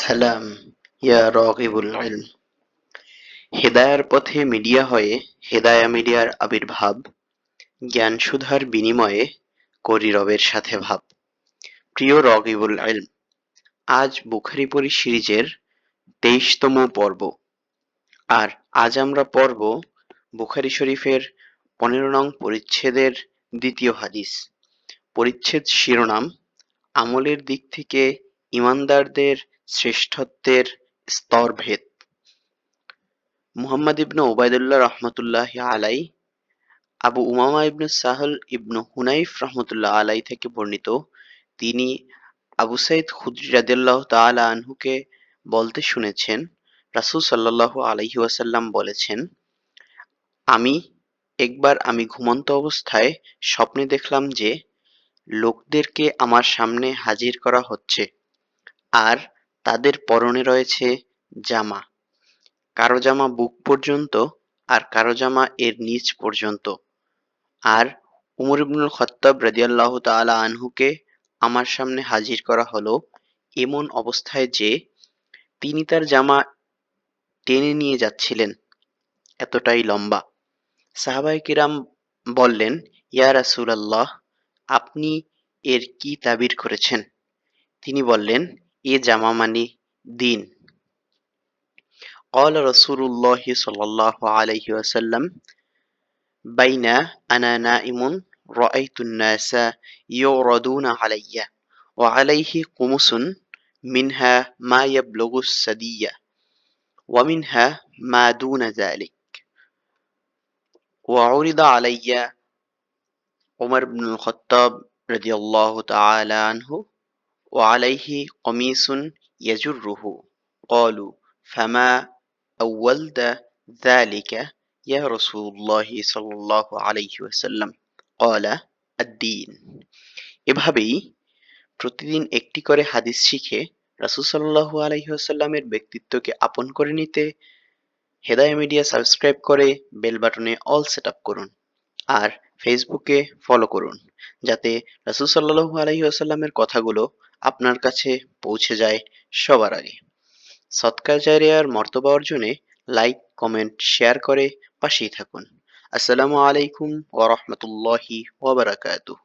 সালাম ইয়া রাগিবুল ইলম। হেদায়ার পথে মিডিয়া হয়ে হেদায়া মিডিয়ার আবির্ভাব, জ্ঞান সুধার বিনিময়ে করি রবের সাথে ভাব। প্রিয় রগিবুল ইলম, আজ বুখারী পড়ি সিরিজের ২৩তম পর্ব। আর আজ আমরা পড়ব বুখারী শরীফের ১৫ নং পরিচ্ছেদের দ্বিতীয় হাদিস। পরিচ্ছেদ শিরোনাম: আমলের দিক থেকে ঈমানদারদের শ্রেষ্ঠত্বের স্তরভেদ। মুহাম্মদ ইবনে উবাইদুল্লাহ রহমতুল্লাহি আলাই আবু উমামা ইবনে সাহল ইবনে হুনাইফ রহমতুল্লাহ আলাই থেকে বর্ণিত, তিনি আবু সাইদ খুদরি রাদিয়াল্লাহু তাআলা আনহুকে বলতে শুনেছেন, রাসূল সাল্লাল্লাহু আলাইহি ওয়াসাল্লাম বলেছেন, আমি ঘুমন্ত অবস্থায় স্বপ্নে দেখলাম যে লোকদেরকে আমার সামনে হাজির করা হচ্ছে, আর তাদের পরনে রয়েছে জামা। কারো জামা বুক পর্যন্ত আর কারো জামা এর নিচ পর্যন্ত। আর উমর ইবনুল খাত্তাব রাদিয়াল্লাহু তাআলা আনহুকে আমার সামনে হাজির করা হলো এমন অবস্থায় যে তিনি তার জামা টেনে নিয়ে যাচ্ছিলেন, এতটাই লম্বা। সাহাবায়ে কিরাম বললেন, ইয়া রাসূলাল্লাহ, আপনি এর কি তাবির করেছেন? তিনি বললেন, এ জামা মানে দ্বীন। قال رسول الله صلى الله عليه وسلم بين أنا نائم رأيت الناس يعرضون علي وعليه قمص منها ما يبلغ الثدي ومنها ما دون ذلك وعرض علي عمر بن الخطاب رضي الله تعالى عنه وعليه قميص يجره قالوا فما أولد ذلك يا رسول الله صلى الله عليه وسلم قال الدين। এভাবেই প্রতিদিন একটি করে হাদিস শিখে রাসূল সাল্লাল্লাহু আলাইহি ওয়াসাল্লামের ব্যক্তিত্বকে আপন করে নিতে হেদায়া মিডিয়া সাবস্ক্রাইব করে বেল বাটনে অল সেট আপ করুন। আর ফেসবুকে ফলো করুন, যাতে রাসূল সাল্লাল্লাহু আলাইহি ওয়াসাল্লামের কথাগুলো আপনার কাছে পৌঁছে যায় সবার আগে। সদকা জারিয়ার মর্তবা অর্জনে লাইক, কমেন্ট, শেয়ার করে পাশেই থাকুন। আসসালামু আলাইকুম ওয়া রাহমাতুল্লাহি ওয়া বারাকাতুহু।